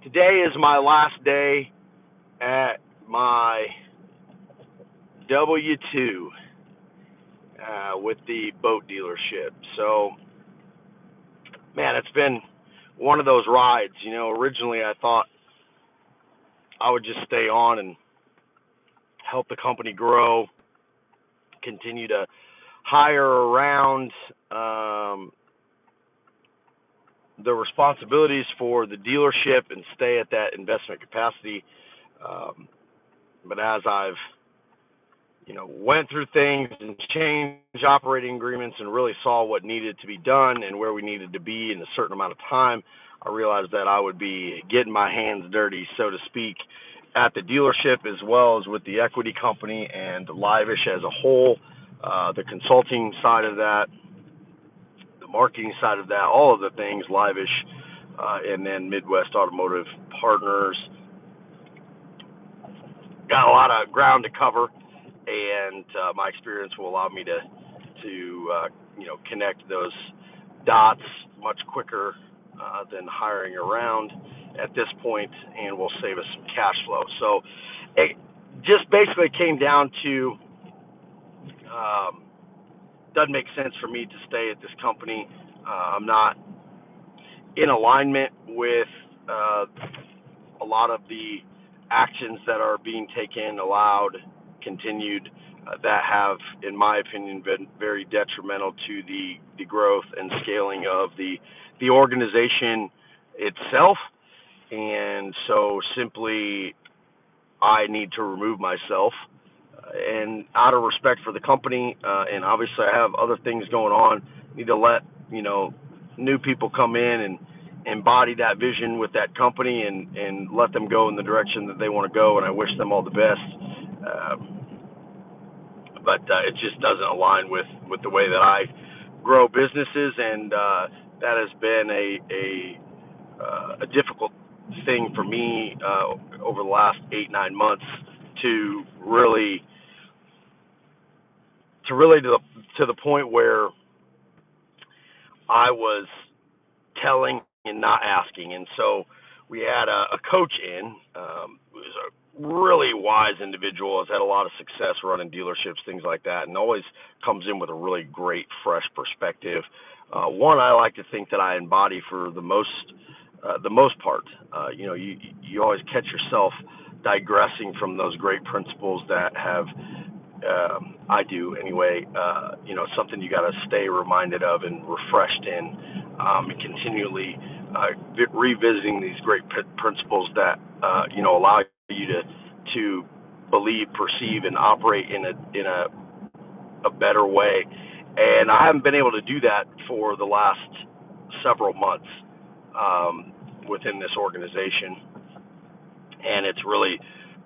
Today is my last day at my W-2 with the boat dealership. So, man, it's been one of those rides. Originally I thought I would just stay on and help the company grow, continue to hire around the responsibilities for the dealership and stay at that investment capacity. But as I've went through things and changed operating agreements and really saw what needed to be done and where we needed to be in a certain amount of time, I realized that I would be getting my hands dirty, so to speak, at the dealership as well as with the equity company and Live-ish as a whole, the consulting side of that, the marketing side of that, all of the things, Live-ish, and then Midwest Automotive Partners. Got a lot of ground to cover, and my experience will allow me to connect those dots much quicker than hiring around at this point, and will save us some cash flow. So it just basically came down to doesn't make sense for me to stay at this company. I'm not in alignment with a lot of the actions that are being taken, allowed, continued, that have, in my opinion, been very detrimental to the growth and scaling of the organization itself. And so simply, I need to remove myself. And out of respect for the company, and obviously I have other things going on, need to let new people come in and embody that vision with that company and let them go in the direction that they want to go. And I wish them all the best. But it just doesn't align with the way that I grow businesses, and that has been a difficult thing for me over the last 8-9 months to really to the point where I was telling and not asking. And so we had a coach in who was a really wise individual, has had a lot of success running dealerships, things like that, and always comes in with a really great, fresh perspective. One I like to think that I embody for the most part. You always catch yourself digressing from those great principles that have, I do anyway, something you got to stay reminded of and refreshed in, and continually revisiting these great principles that allow you to believe, perceive, and operate in a better way. And I haven't been able to do that for the last several months within this organization, and it's really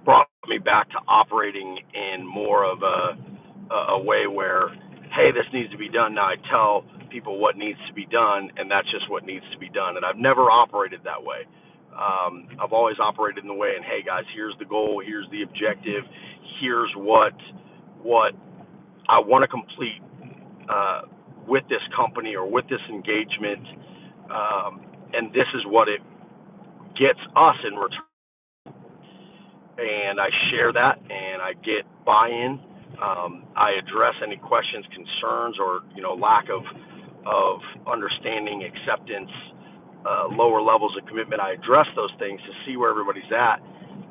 brought me back to operating in more of a way where, hey, this needs to be done. Now I tell people what needs to be done, and that's just what needs to be done. And I've never operated that way. I've always operated in the way, and hey guys, here's the goal, here's the objective, here's what I want to complete with this company or with this engagement, and this is what it gets us in return. And I share that, and I get buy-in. I address any questions, concerns, or lack of understanding, acceptance, lower levels of commitment. I address those things to see where everybody's at,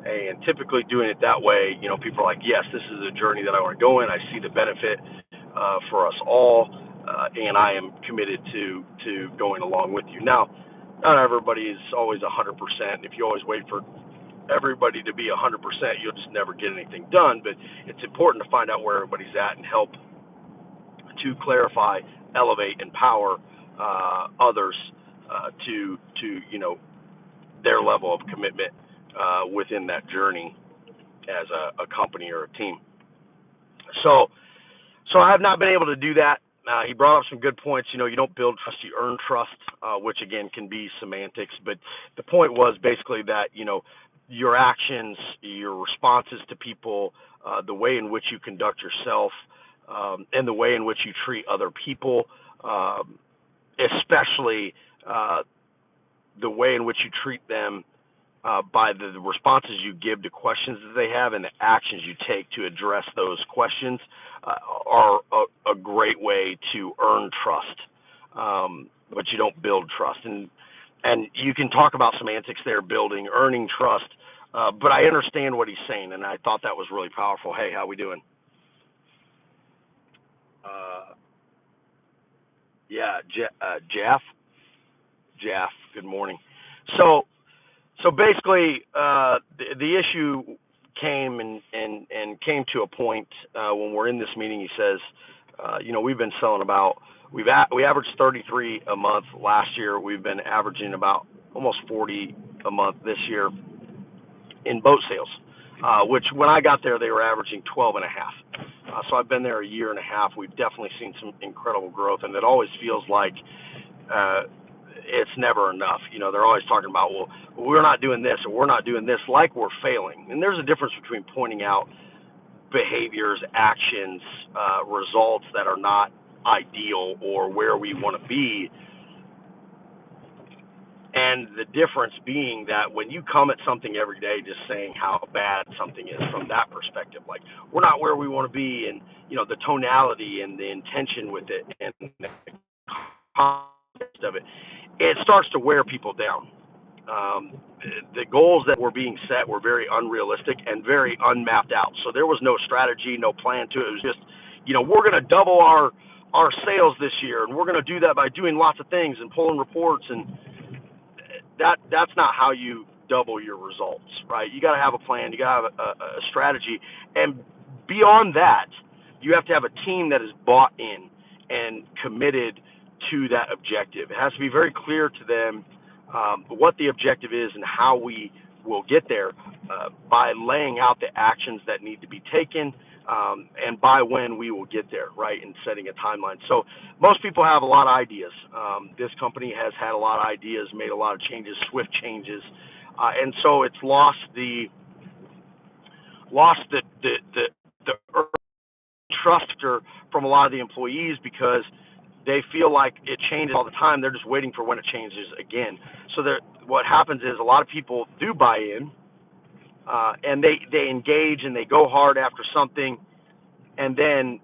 and typically doing it that way, people are like, yes, this is a journey that I want to go in. I see the benefit for us all, and I am committed to going along with you. Now, not everybody is always 100%. If you always wait for everybody to be 100%, you'll just never get anything done. But it's important to find out where everybody's at and help to clarify, elevate, empower others to their level of commitment within that journey as a company or a team. So I have not been able to do that. He brought up some good points. You don't build trust, you earn trust, which again can be semantics. But the point was basically that, your actions, your responses to people, the way in which you conduct yourself, and the way in which you treat other people, especially the way in which you treat them by the responses you give to questions that they have and the actions you take to address those questions are a great way to earn trust. But you don't build trust. And you can talk about semantics there, building, earning trust. But I understand what he's saying, and I thought that was really powerful. Hey, how we doing? Uh, yeah, Jeff. Good morning. So basically, the issue came to a point when we're in this meeting. He says, we've been selling about we averaged 33 a month last year. We've been averaging about almost 40 a month this year in boat sales, which when I got there they were averaging 12 and a half. So I've been there a year and a half. We've definitely seen some incredible growth, and it always feels like it's never enough. They're always talking about, well, we're not doing this or we're not doing this, like we're failing. And there's a difference between pointing out behaviors, actions, results that are not ideal or where we want to be. And the difference being that when you come at something every day just saying how bad something is from that perspective, like we're not where we want to be, and the tonality and the intention with it and the context of it, it starts to wear people down. The goals that were being set were very unrealistic and very unmapped out. So there was no strategy, no plan to it. It was just, we're going to double our sales this year, and we're going to do that by doing lots of things and pulling reports, and that's not how you double your results, right? You got to have a plan, you got to have a strategy, and beyond that, you have to have a team that is bought in and committed to that objective. It has to be very clear to them what the objective is and how we will get there by laying out the actions that need to be taken and by when we will get there, right, and setting a timeline. So most people have a lot of ideas. This company has had a lot of ideas, made a lot of changes, swift changes, and so it's lost the trust from a lot of the employees because they feel like it changes all the time. They're just waiting for when it changes again. So what happens is a lot of people do buy in, and they engage and they go hard after something, and then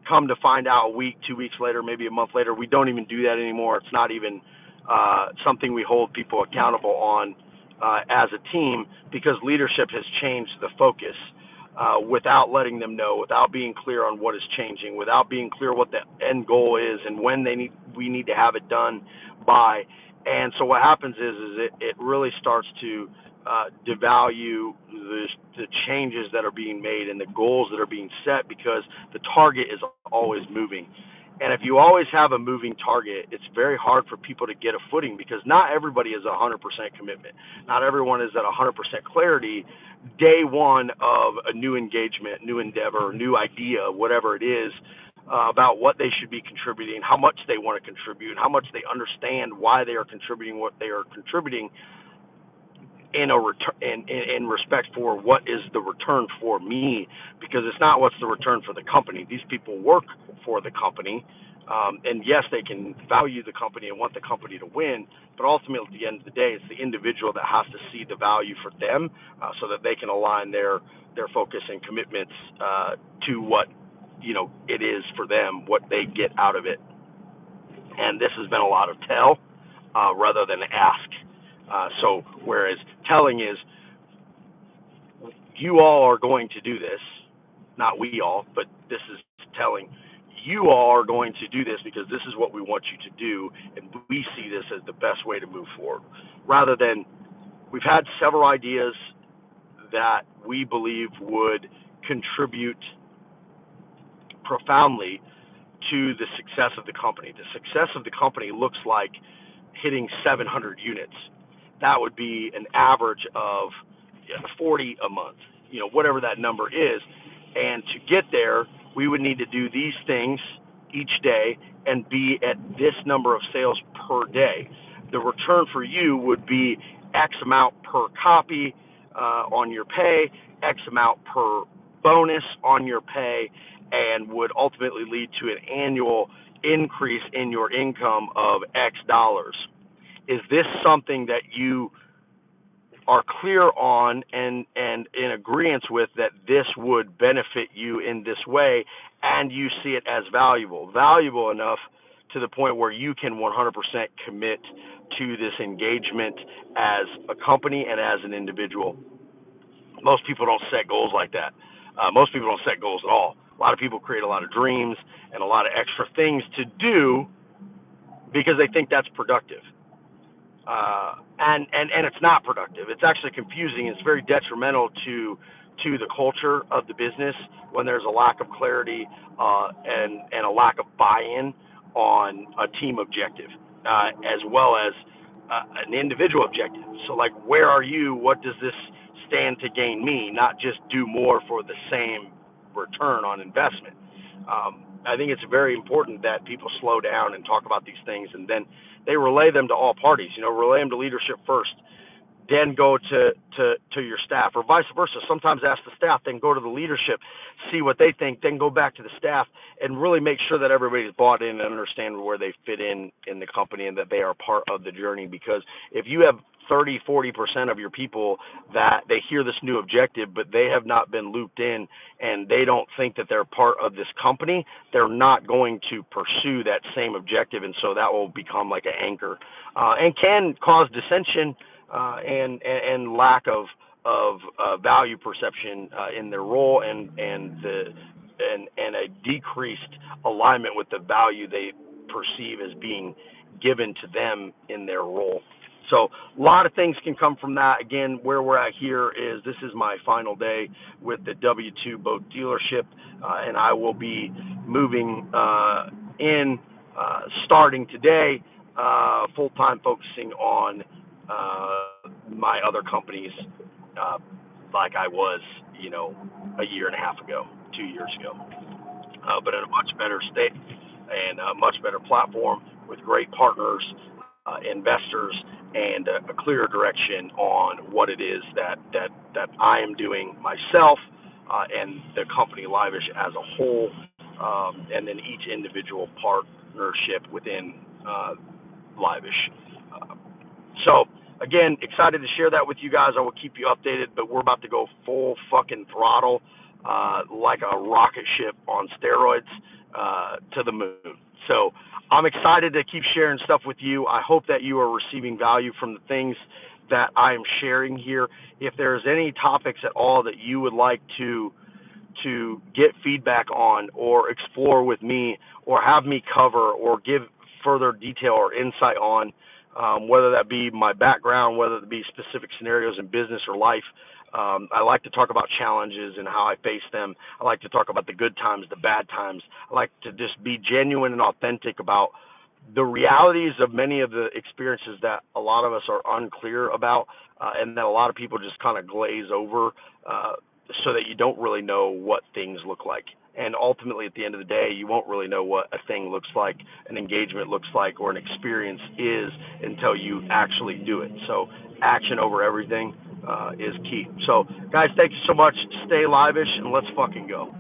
come to find out a week, 2 weeks later, maybe a month later, we don't even do that anymore. It's not even something we hold people accountable on as a team because leadership has changed the focus. Without letting them know, without being clear on what is changing, without being clear what the end goal is and when we need to have it done by. And so what happens is it really starts to devalue the changes that are being made and the goals that are being set because the target is always moving. And if you always have a moving target, it's very hard for people to get a footing because not everybody is 100% commitment. Not everyone is at 100% clarity day one of a new engagement, new endeavor, new idea, whatever it is, about what they should be contributing, how much they want to contribute, how much they understand why they are contributing what they are contributing in respect for what is the return for me, because it's not what's the return for the company. These people work for the company, and yes, they can value the company and want the company to win, but ultimately at the end of the day, it's the individual that has to see the value for them so that they can align their focus and commitments to what it is for them, what they get out of it. And this has been a lot of tell rather than ask. So whereas telling is, you all are going to do this, not we all, but this is telling, you all are going to do this because this is what we want you to do, and we see this as the best way to move forward. Rather than, we've had several ideas that we believe would contribute profoundly to the success of the company. The success of the company looks like hitting 700 units. That would be an average of 40 a month, whatever that number is. And to get there, we would need to do these things each day and be at this number of sales per day. The return for you would be X amount per copy on your pay, X amount per bonus on your pay, and would ultimately lead to an annual increase in your income of X dollars. Is this something that you are clear on and in agreement with that this would benefit you in this way, and you see it as valuable enough to the point where you can 100% commit to this engagement as a company and as an individual. Most people don't set goals like that. Most people don't set goals at all. A lot of people create a lot of dreams and a lot of extra things to do because they think that's productive. And it's not productive. It's actually confusing. It's very detrimental to the culture of the business when there's a lack of clarity and a lack of buy-in on a team objective, as well as an individual objective. So, like, where are you? What does this stand to gain me? Not just do more for the same return on investment. I think it's very important that people slow down and talk about these things, and then they relay them to all parties. Relay them to leadership first, then go to your staff, or vice versa. Sometimes ask the staff, then go to the leadership, see what they think, then go back to the staff, and really make sure that everybody's bought in and understand where they fit in the company and that they are part of the journey. Because if you have 30-40% of your people that they hear this new objective, but they have not been looped in and they don't think that they're part of this company, they're not going to pursue that same objective. And so that will become like an anchor, and can cause dissension and lack of value perception in their role, and a decreased alignment with the value they perceive as being given to them in their role. So a lot of things can come from that. Again, where we're at here is this is my final day with the W2 boat dealership, and I will be moving starting today, full-time focusing on my other companies, like I was, a year and a half ago, 2 years ago, but in a much better state and a much better platform with great partners, investors, and a clear direction on what it is that I am doing myself, and the company Livesh as a whole, and then each individual partnership within Livesh. So again, excited to share that with you guys. I will keep you updated, but we're about to go full fucking throttle, like a rocket ship on steroids, to the moon. So I'm excited to keep sharing stuff with you. I hope that you are receiving value from the things that I am sharing here. If there's any topics at all that you would like to get feedback on or explore with me or have me cover or give further detail or insight on, whether that be my background, whether it be specific scenarios in business or life. I like to talk about challenges and how I face them. I like to talk about the good times, the bad times. I like to just be genuine and authentic about the realities of many of the experiences that a lot of us are unclear about, and that a lot of people just kind of glaze over, so that you don't really know what things look like. And ultimately, at the end of the day, you won't really know what a thing looks like, an engagement looks like, or an experience is until you actually do it. So action over everything is key. So guys, thank you so much. Stay live-ish, and let's fucking go.